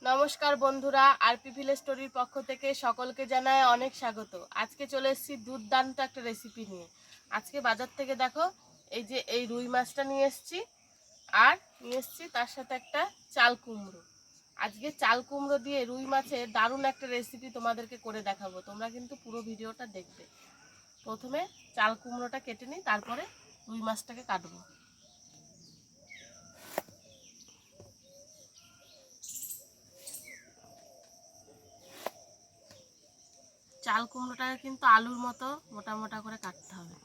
নমস্কার বন্ধুরা, RP village স্টোরির পক্ষ থেকে সকলকে জানাই অনেক স্বাগত। আজকে চলে এসেছি দুর্দান্ত একটা রেসিপি নিয়ে। আজকে বাজার থেকে দেখো এই রুই মাছটা নিয়ে এসেছি, আর নিয়ে এসেছি তার সাথে একটা চাল কুমড়ো। আজকে চাল কুমড়ো দিয়ে রুই মাছের দারুণ একটা রেসিপি তোমাদেরকে করে দেখাবো। তোমরা কিন্তু পুরো ভিডিওটা দেখবে। প্রথমে চাল কুমড়োটা কেটে নিই, তারপরে রুই মাছটাকে কাটবো। চাল কুমড়োটাকে কিন্তু আলুর মতো মোটা মোটা করে কাটতে হবে।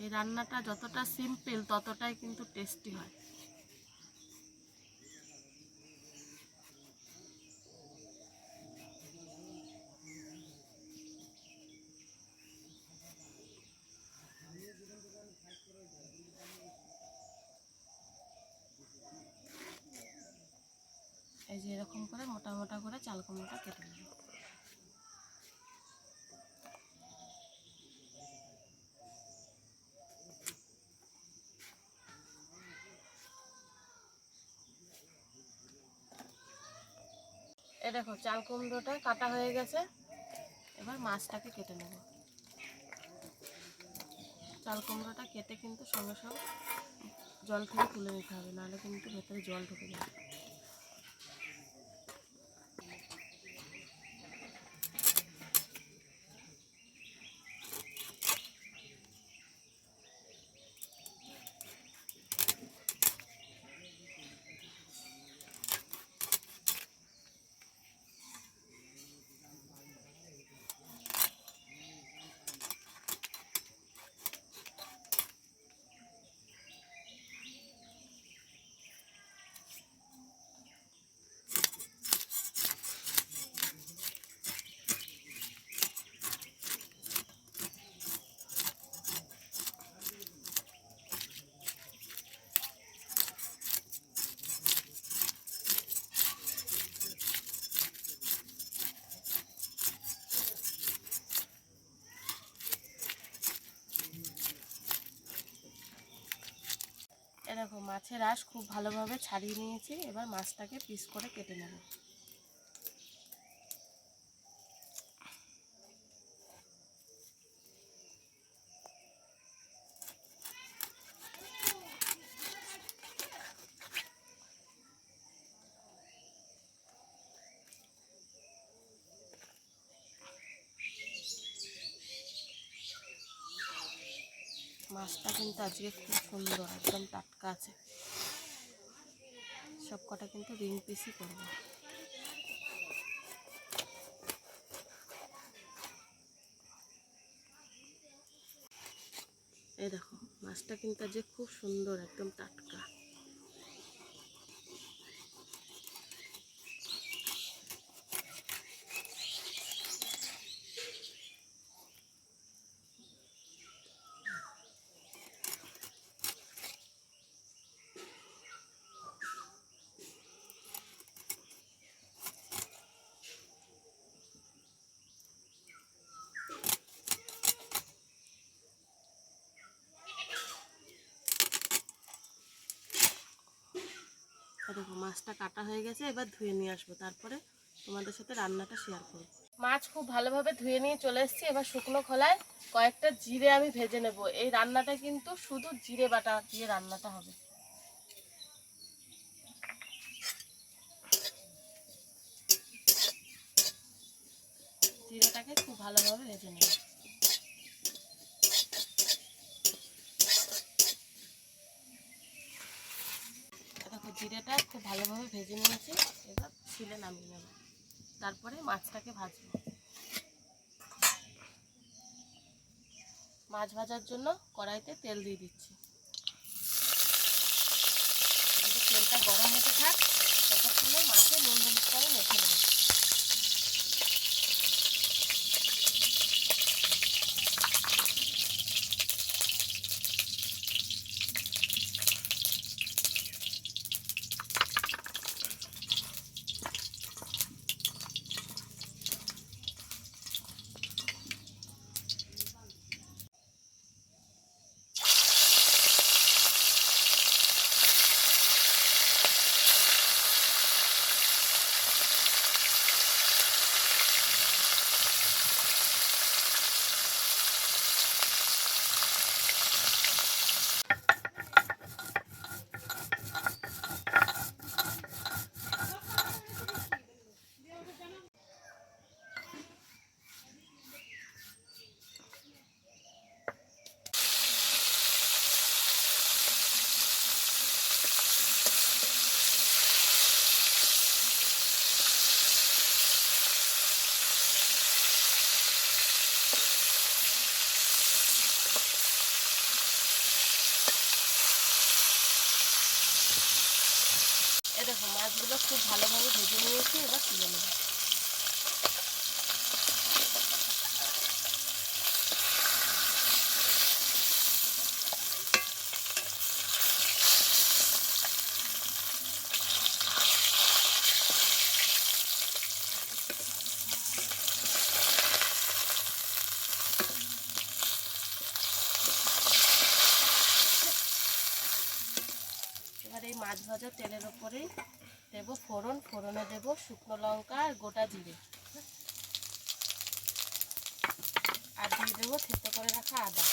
এই রান্নাটা যতটা সিম্পল ততটাই কিন্তু টেস্টি হয়। এই যে এরকম করে মোটা মোটা করে চাল কুমড়োটা কেটে নেব। এই দেখো চাল কুমড়োটা কাটা হয়ে গেছে, এবার মাছটাকে কেটে নেব। চাল কুমড়োটা কেটে কিন্তু সঙ্গে সঙ্গে জল থেকে তুলে নিতে হবে, নাহলে কিন্তু ভেতরে জল ঢুকে যাবে। এই দেখো মাছের আঁশ খুব ভালোভাবে ছাড়িয়ে নিয়েছি, এবার মাছটাকে পিস করে কেটে নেব। মাছটা কিন্তু আজকে খুব সুন্দর, একদম টাটকা আছে। সব কটা কিন্তু রিং পিসই করব। এই দেখো মাছটা কিন্তু আজকে খুব সুন্দর, একদম টাটকা। দেখো মাছটা কাটা হয়ে গেছে, এবার ধুয়ে নিয়ে আসবো, তারপরে তোমাদের সাথে রান্নাটা শেয়ার করব। মাছ খুব ভালোভাবে ধুয়ে নিয়ে চলে এসেছি। এবার শুকনো খোলায় কয়েকটা জিরে আমি ভেজে নেব। এই রান্নাটা কিন্তু শুধু জিরে বাটা দিয়ে রান্নাটা হবে। জিরেটাকে খুব ভালোভাবে ভেজে নেব। দেখো জিরেটা খুব ভালোভাবে ভেজে নিয়েছি, এবার ছিলে নামিয়ে নেব, তারপরে মাছটাকে ভাজবো। মাছ ভাজার জন্য কড়াইতে তেল দিয়ে দিচ্ছি। তেলটা গরম হতে থাক, ততক্ষণে মাছে নুন হলুদ করে মেখে নেব। মাছগুলো খুব ভালোভাবে ভেজে নিয়েছি, এবার তুলে নেব। এবার এই মাছ ভাজা তেলের ওপরেই দেব ফোড়ন, ফোড়নে দেব শুকনো লঙ্কা আর গোটা জিরে, আর দিয়ে দেবো থেতো করে রাখা আদা।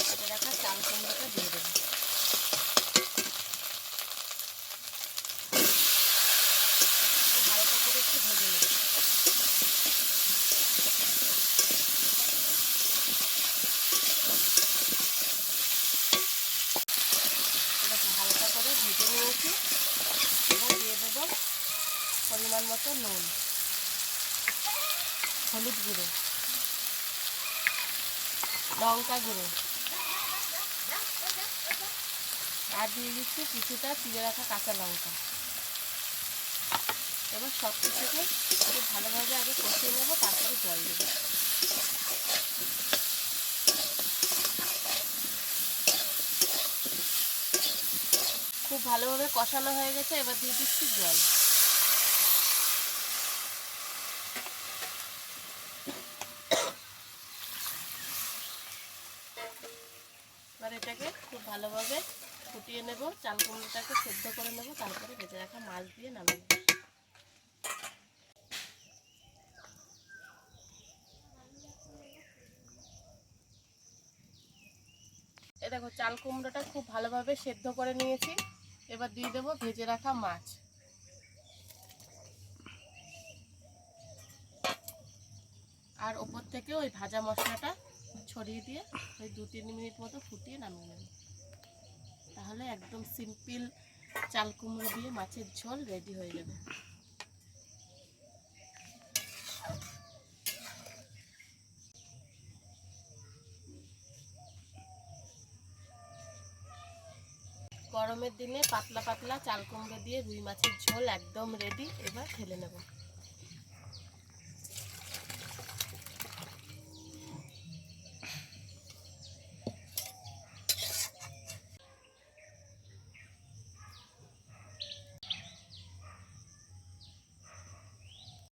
কেটে রাখা চাল কুমড়োটা দিয়ে দেবো। হালকা করে একটু ভেজে নেব। হালকা করে ভেজে নিয়েছি, এবার দিয়ে দেবো পরিমাণ মতো নুন, হলুদ গুঁড়ো, লঙ্কা গুঁড়ো, আর দিয়ে দিচ্ছি কিছুটা চিড়ে রাখা কাঁচা লঙ্কা। এবার সব কিছুকে খুব ভালোভাবে আগে কষিয়ে নেবো, তারপরে জল দেবো। খুব ভালোভাবে কষানো হয়ে গেছে, এবার দিয়ে দিচ্ছি জল। এবার এটাকে খুব ভালোভাবে ফুটিয়ে নেব, চাল কুমড়োটাকে সেদ্ধ করে নেব, তারপরে ভেজে রাখা মাছ দিয়ে নামিয়ে নেব। এ দেখো চাল কুমড়োটা খুব ভালোভাবে সেদ্ধ করে নিয়েছি, এবার দিয়ে দেবো ভেজে রাখা মাছ। আর ওপর থেকে ওই ভাজা মশলাটা ছড়িয়ে দিয়ে ওই 2-3 মিনিট মতো ফুটিয়ে নামিয়ে নেব। তাহলে একদম সিম্পল চাল কুমড়ো দিয়ে মাছের ঝোল রেডি হয়ে যাবে। গরমের দিনে পাতলা পাতলা চাল কুমড়ো দিয়ে রুই মাছের ঝোল একদম রেডি, এবার ঢেলে নেব।